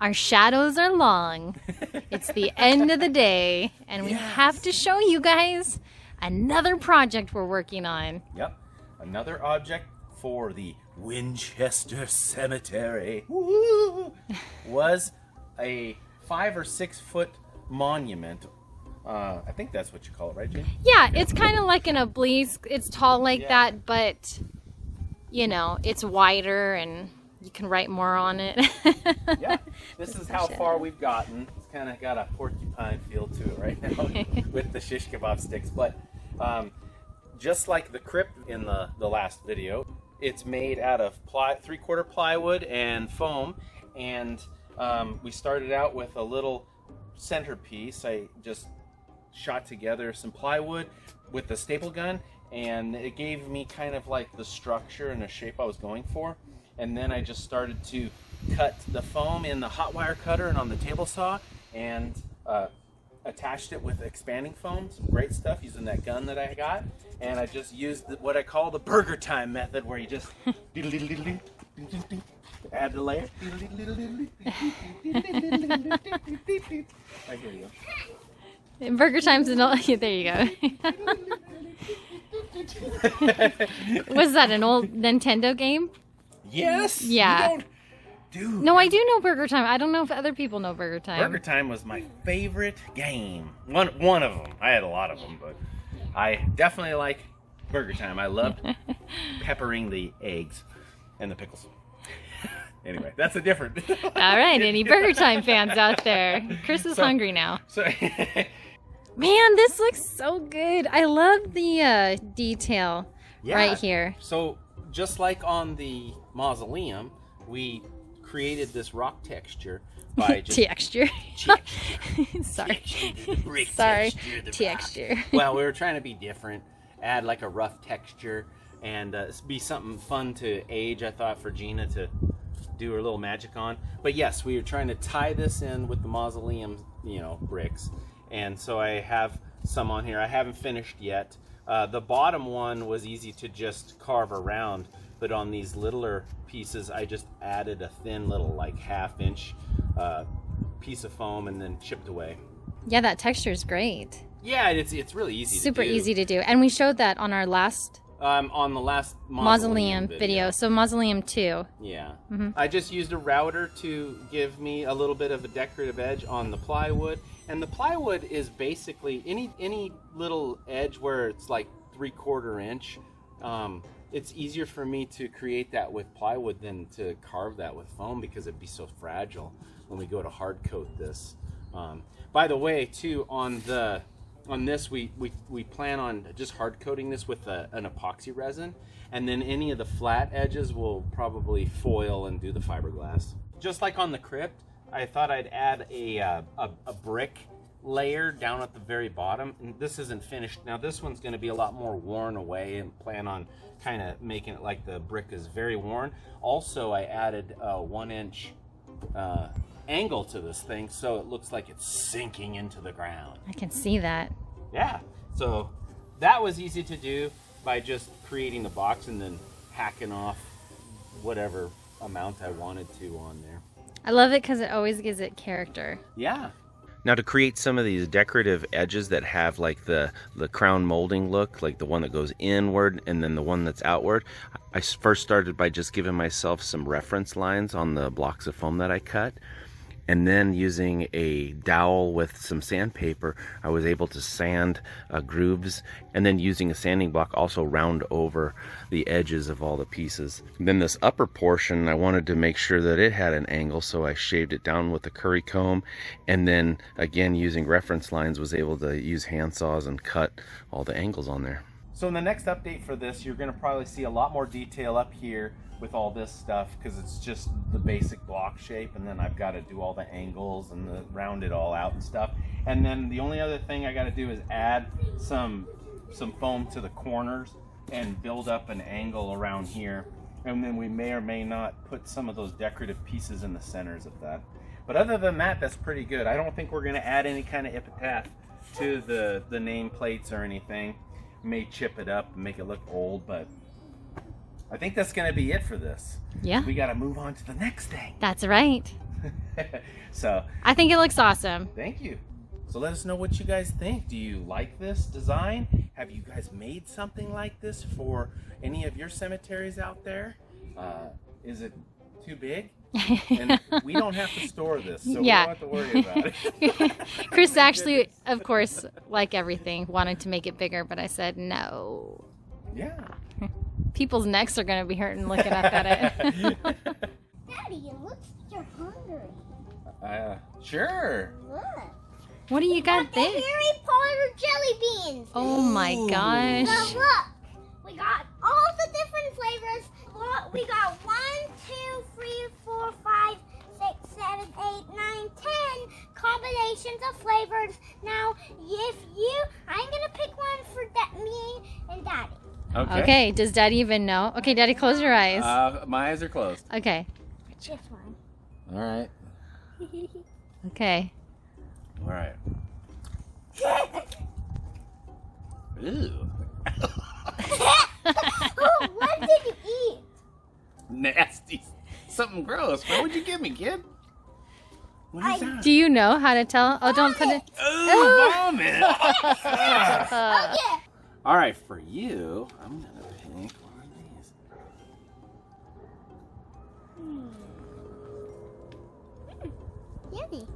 Our shadows are long. It's the end of the day, and we have to show you guys another project we're working on. Yep, another object for the Winchester Cemetery. Woo! Was a 5 or 6 foot monument. I think that's what you call it, right, Jane? Yeah, it's kind of like an obelisk. It's tall like that, but you know, it's wider and you can write more on it. Yeah, this is how far we've gotten. It's kind of got a porcupine feel to it right now with the shish kebab sticks. But just like the crypt in the last video, it's made out of 3/4 plywood and foam. And we started out with a little centerpiece. I just shot together some plywood with the staple gun, and it gave me kind of like the structure and the shape I was going for. And then I just started to cut the foam in the hot wire cutter and on the table saw, and attached it with expanding foam. Some great stuff using that gun that I got. And I just used what I call the burger time method, where you just add the layer. I hear you. Burger times and all. There you go. Was that an old Nintendo game? Yes. Yeah. Dude. No, I do know Burger Time. I don't know if other people know Burger Time. Burger Time was my favorite game. One of them. I had a lot of them, but I definitely like Burger Time. I loved peppering the eggs and the pickles. Anyway, that's a different. All right, any Burger Time fans out there? Chris is hungry now. Man, this looks so good. I love the detail right here. So just like on the mausoleum, we created this rock texture by just texture. Sorry. Sorry. Texture. Well, we were trying to be different, add like a rough texture, and be something fun to age. I thought for Gina to do her little magic on. But yes, we were trying to tie this in with the mausoleum, bricks. And so I have some on here. I haven't finished yet. The bottom one was easy to just carve around, but on these littler pieces, I just added a thin little, like 1/2 inch piece of foam and then chipped away. Yeah, that texture is great. Yeah, it's really easy. Super easy to do, and we showed that on our last on the last mausoleum video. So mausoleum 2. Yeah. I just used a router to give me a little bit of a decorative edge on the plywood. And the plywood is basically any little edge where it's like 3/4 inch. It's easier for me to create that with plywood than to carve that with foam, because it'd be so fragile when we go to hard coat this. By the way, too, on this we plan on just hard coating this with an epoxy resin, and then any of the flat edges we'll probably foil and do the fiberglass. Just like on the crypt, I thought I'd add a brick layer down at the very bottom. And this isn't finished. Now this one's going to be a lot more worn away, and plan on kind of making it like the brick is very worn. Also, I added a 1-inch angle to this thing, so it looks like it's sinking into the ground. I can see that. Yeah, so that was easy to do by just creating the box and then hacking off whatever amount I wanted to on there. I love it because it always gives it character. Yeah. Now, to create some of these decorative edges that have like the crown molding look, like the one that goes inward and then the one that's outward, I first started by just giving myself some reference lines on the blocks of foam that I cut. And then using a dowel with some sandpaper, I was able to sand grooves, and then using a sanding block also round over the edges of all the pieces. And then this upper portion, I wanted to make sure that it had an angle, so I shaved it down with a curry comb, and then again using reference lines was able to use hand saws and cut all the angles on there. So in the next update for this, you're going to probably see a lot more detail up here with all this stuff, because it's just the basic block shape, and then I've got to do all the angles and round it all out and stuff. And then the only other thing I got to do is add some foam to the corners and build up an angle around here, and then we may or may not put some of those decorative pieces in the centers of that. But other than that, that's pretty good. I don't think we're going to add any kind of epitaph to the name plates or anything. May chip it up and make it look old, but I think that's going to be it for this. Yeah. We got to move on to the next thing. That's right. So I think it looks awesome. thank you. So let us know what you guys think. Do you like this design? Have you guys made something like this for any of your cemeteries out there? Is it too big? And we don't have to store this, so Yeah. we don't have to worry about it. Chris actually, of course, like everything, wanted to make it bigger, but I said no. Yeah. People's necks are going to be hurting looking up at it. Daddy, it looks like you're hungry. Sure. Look. What do you got The there? Harry Potter jelly beans. Oh my Now gosh. look, we got all the different flavors. We got 1, 2, 3, 4, 5, 6, 7, 8, 9, 10 combinations of flavors. Now, I'm gonna pick one for me and Daddy. Okay, does Daddy even know? Okay, Daddy, close your eyes. My eyes are closed. Okay, This one. All right. okay. All right. Ew. Oh, what did you eat? Nasty. Something gross. What would you give me, kid? What is that? Do you know how to tell? Oh, don't put it. Ooh, vomit. Okay. All right, for you, I'm gonna pick one of these. Yummy.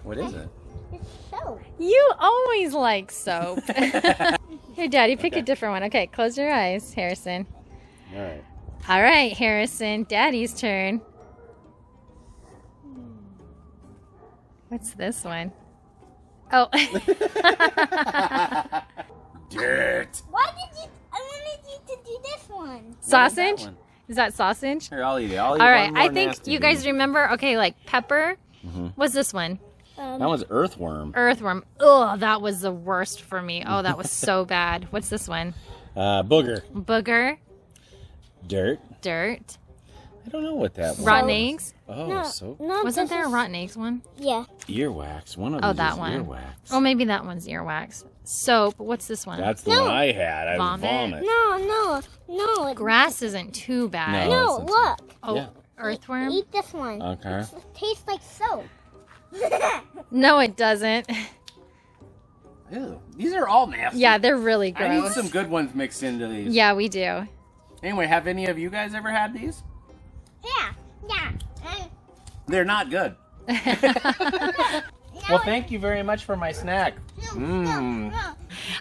What is it? It's soap. You always like soap. Here, Daddy, pick a different one. Okay, close your eyes, Harrison. All right. All right, Harrison, Daddy's turn. What's this one? Oh. Dirt. Why did you? I wanted you to do this one. Sausage? Is that sausage? Here, I'll eat it. I'll eat All one right, more I think nasty you guys bean. remember. Okay, like pepper. What's this one? That one's earthworm. Earthworm. Oh, that was the worst for me. Oh, that was so bad. What's this one? Booger. Booger. Dirt. Dirt. I don't know what that was. Rotten eggs. Oh, so Wasn't there a rotten eggs one? Yeah. earwax. One of Oh, these that is one. earwax. Oh, maybe that one's earwax. Soap. What's this one? That's the one I had. I Vomit. vomit. No. Grass isn't too bad. No, That's- look. Oh, Yeah. earthworm? Eat this one. Okay. It tastes like soap. No, it doesn't. Ew. These are all nasty. Yeah, they're really I need gross. some good ones mixed into these. Yeah, we do. Anyway, have any of you guys ever had these? Yeah. They're not good. Well, thank you very much for my snack. No.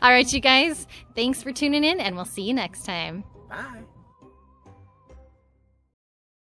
All right, you guys. Thanks for tuning in, and we'll see you next time. Bye.